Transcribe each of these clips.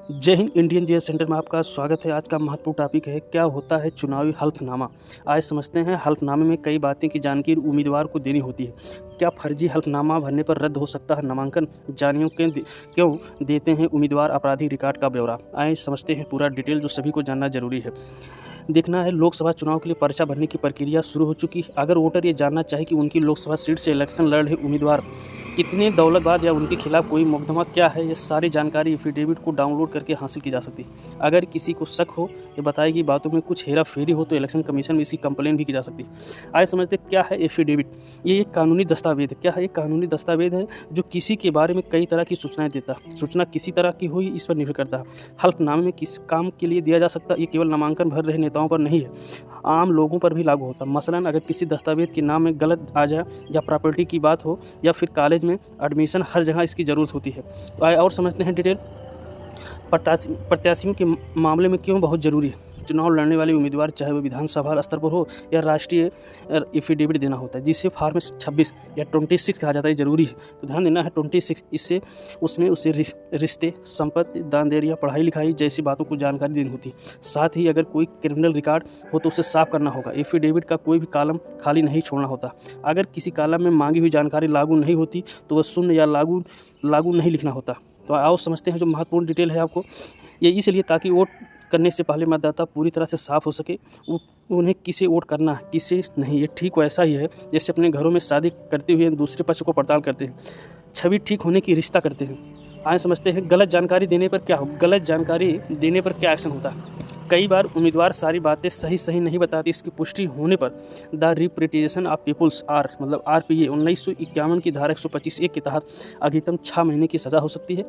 जय Hind. Indian GS centre में आपका स्वागत है। आज का महत्वपूर्ण टॉपिक है, क्या होता है चुनावी हल्फनामा। आज समझते हैं हल्फनामे में कई बातें की जानकारी उम्मीदवार को देनी होती है। क्या फर्जी हल्फनामा भरने पर रद्द हो सकता है नामांकन? जानियो क्यों देते हैं उम्मीदवार आपराधिक रिकॉर्ड का ब्यौरा। आए समझते हैं पूरा डिटेल जो सभी को जानना जरूरी है। देखना है, लोकसभा चुनाव के लिए पर्चा भरने की प्रक्रिया शुरू हो चुकी है। अगर वोटर ये जानना चाहे कि उनकी लोकसभा सीट से इलेक्शन लड़ रहे उम्मीदवार कितने दौलत बाद या उनके खिलाफ कोई मुकदमा क्या है, ये सारी जानकारी एफिडेविट को डाउनलोड करके हासिल की जा सकती है। अगर किसी को शक हो या बताए कि बातों में कुछ हेरा फेरी हो तो इलेक्शन कमीशन में इसकी कंप्लेन भी की जा सकती है। आइए समझते क्या है एफिडेविट। ये एक कानूनी दस्तावेज है। क्या है? एक कानूनी दस्तावेज है जो किसी के बारे में कई तरह की सूचनाएं देता है। सूचना किसी तरह की हुई इस पर निर्भर करता है। हल्फनामे में किस काम के लिए दिया जा सकता है, ये केवल नामांकन भर रहे नेताओं पर नहीं है, आम लोगों पर भी लागू होता है। मसलन अगर किसी दस्तावेज के नाम में गलत आ जाए या प्रॉपर्टी की बात हो या फिर कॉलेज में एडमिशन, हर जगह इसकी ज़रूरत होती है। तो आइए और समझते हैं डिटेल। प्रत्याशियों के मामले में क्यों बहुत ज़रूरी है। चुनाव लड़ने वाले उम्मीदवार चाहे वो विधानसभा स्तर पर हो या राष्ट्रीय एफिडेविट देना होता है, जिसे फॉर्म 26 या 26 कहा जाता है, ज़रूरी है। तो ध्यान देना है 26। इससे उसमें उसे रिश्ते, संपत्ति, दान देरिया, पढ़ाई लिखाई जैसी बातों को जानकारी देनी होती है। साथ ही अगर कोई क्रिमिनल रिकॉर्ड हो तो उसे साफ करना होगा। एफिडेविट का कोई भी कॉलम खाली नहीं छोड़ना होता। अगर किसी कॉलम में मांगी हुई जानकारी लागू नहीं होती तो वह शून्य या लागू नहीं लिखना होता। तो आओ समझते हैं जो महत्वपूर्ण डिटेल है आपको। ये इसलिए ताकि वोट करने से पहले मतदाता पूरी तरह से साफ हो सके उन्हें किसे वोट करना है किसे नहीं। ये ठीक वैसा ही है जैसे अपने घरों में शादी करते हुए दूसरे पक्ष को पड़ताल करते हैं, छवि ठीक होने की रिश्ता करते हैं। आइए समझते हैं गलत जानकारी देने पर क्या हो। गलत जानकारी देने पर क्या एक्शन होता है। कई बार उम्मीदवार सारी बातें सही नहीं बताते। इसकी पुष्टि होने पर the representation of people's RPA 1951 की धारा 125(1) के तहत अधिकतम 6 महीने की सज़ा हो सकती है।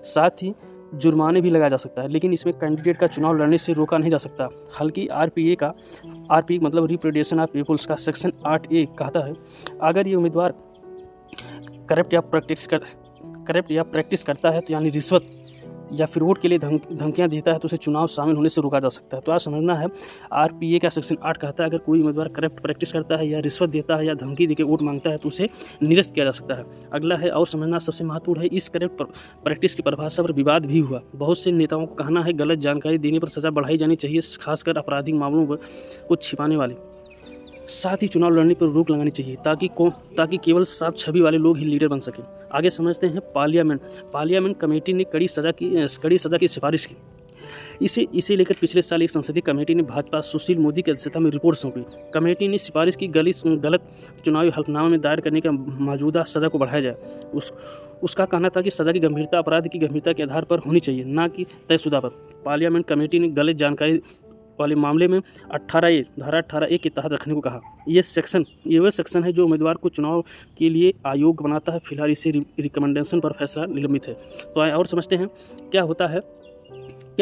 साथ ही जुर्माने भी लगाया जा सकता है, लेकिन इसमें कैंडिडेट का चुनाव लड़ने से रोका नहीं जा सकता। हालांकि आरपी मतलब रिप्रेजेंटेशन ऑफ पीपुल्स का सेक्शन 8A कहता है, अगर ये उम्मीदवार करप्ट या प्रैक्टिस करता है तो यानी रिश्वत या फिर वोट के लिए धमकियां देता है तो उसे चुनाव शामिल होने से रोका जा सकता है। तो आज समझना है, आरपीए का सेक्शन 8 कहता है अगर कोई उम्मीदवार करप्ट प्रैक्टिस करता है या रिश्वत देता है या धमकी देकर वोट मांगता है तो उसे निरस्त किया जा सकता है। अगला है और समझना सबसे महत्वपूर्ण है, इस करप्ट प्रैक्टिस की परिभाषा पर विवाद भी हुआ। बहुत से नेताओं को कहना है गलत जानकारी देने पर सजा बढ़ाई जानी चाहिए, खासकर आपराधिक मामलों पर कुछ छिपाने वाले। साथ ही चुनाव लड़ने पर रोक लगानी चाहिए ताकि केवल साफ छवि वाले लोग ही लीडर बन सकें। आगे समझते हैं पार्लियामेंट कमेटी ने कड़ी सज़ा की सिफारिश की। इसे लेकर पिछले साल एक संसदीय कमेटी ने भाजपा सुशील मोदी की अध्यक्षता में रिपोर्ट सौंपी। कमेटी ने सिफारिश की गलत चुनावी हल्फनामा में दायर करने का मौजूदा सज़ा को बढ़ाया जाए। उसका कहना था कि सज़ा की गंभीरता अपराध की गंभीरता के आधार पर होनी चाहिए, न कि तयशुदा पर। पार्लियामेंट कमेटी ने गलत जानकारी वाले मामले में धारा 18A के तहत रखने को कहा। ये वह सेक्शन है जो उम्मीदवार को चुनाव के लिए आयोग बनाता है। फिलहाल इसे रिकमेंडेशन पर फैसला निलंबित है। तो आइए और समझते हैं क्या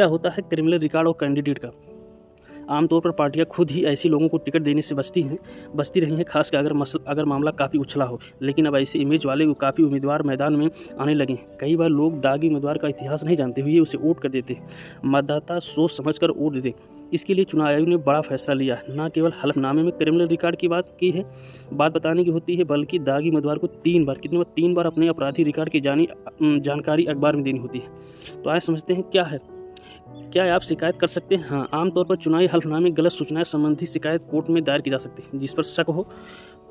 होता है क्रिमिनल रिकॉर्ड और कैंडिडेट का। आमतौर पर पार्टियां खुद ही ऐसे लोगों को टिकट देने से बचती रही हैं, खासकर अगर मामला काफ़ी उछला हो। लेकिन अब ऐसे इमेज वाले काफ़ी उम्मीदवार मैदान में आने लगे हैं। कई बार लोग दागी उम्मीदवार का इतिहास नहीं जानते हुए उसे वोट कर देते हैं। मतदाता सोच समझकर वोट दे दे। इसके लिए चुनाव आयोग ने बड़ा फैसला लिया। न केवल हल्फनामे में क्रिमिनल रिकॉर्ड की बात बताने की होती है, बल्कि दागी उम्मीदवार को 3 बार अपने आपराधिक रिकॉर्ड की जानकारी अखबार में देनी होती है। तो आइए समझते हैं क्या आप शिकायत कर सकते हैं। हाँ, आमतौर पर चुनावी हल्फनामे में गलत सूचनाएं संबंधी शिकायत कोर्ट में दायर की जा सकती है। जिस पर शक हो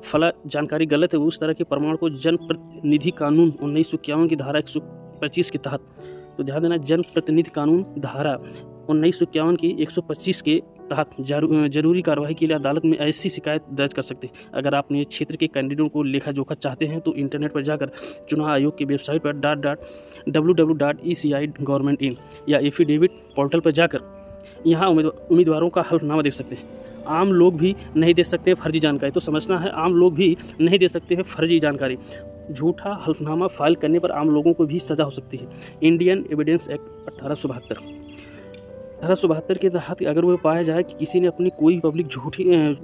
फला जानकारी गलत है उस तरह के प्रमाण को जनप्रतिनिधि कानून 1951 की धारा 125 के तहत, तो ध्यान देना, जनप्रतिनिधि कानून धारा 1951 की 125 के तहत जरूरी कार्रवाई के लिए अदालत में ऐसी शिकायत दर्ज कर सकते हैं। अगर आप अपने क्षेत्र के कैंडिडेट को लेखा जोखा चाहते हैं तो इंटरनेट पर जाकर चुनाव आयोग की वेबसाइट पर www.eci.government.in या एफिडेविट पोर्टल पर जाकर यहाँ उम्मीदवारों का हल्फनामा देख सकते हैं। आम लोग भी नहीं दे सकते फर्जी जानकारी। तो समझना है, आम लोग भी नहीं दे सकते हैं फर्जी जानकारी। झूठा हल्फनामा फाइल करने पर आम लोगों को भी सजा हो सकती है। इंडियन एविडेंस एक्ट 1872 के तहत अगर वो पाया जाए कि किसी ने अपनी कोई पब्लिक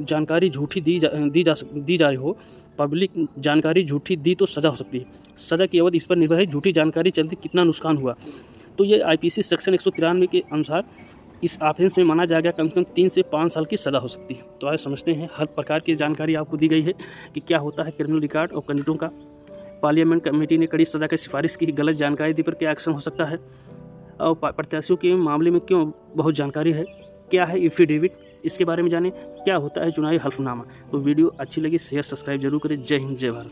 जानकारी झूठी दी जा रही हो, पब्लिक जानकारी झूठी दी तो सज़ा हो सकती है। सज़ा की अवधि इस पर निर्भर है झूठी जानकारी चलते कितना नुकसान हुआ। तो ये आईपीसी सेक्शन 193 के अनुसार इस ऑफेंस में माना जाएगा कम से कम 3 से 5 साल की सज़ा हो सकती है। तो आज समझते हैं हर प्रकार की जानकारी आपको दी गई है कि क्या होता है क्रिमिनल रिकॉर्ड और कैंडिडेटों का। पार्लियामेंट कमेटी ने कड़ी सज़ा की सिफारिश की। गलत जानकारी दी पर क्या एक्शन हो सकता है। और प्रत्याशियों के मामले में क्यों बहुत जानकारी है, क्या है एफिडेविट, इसके बारे में जानें, क्या होता है चुनावी हल्फनामा। तो वीडियो अच्छी लगी शेयर सब्सक्राइब जरूर करें। जय हिंद जय भारत।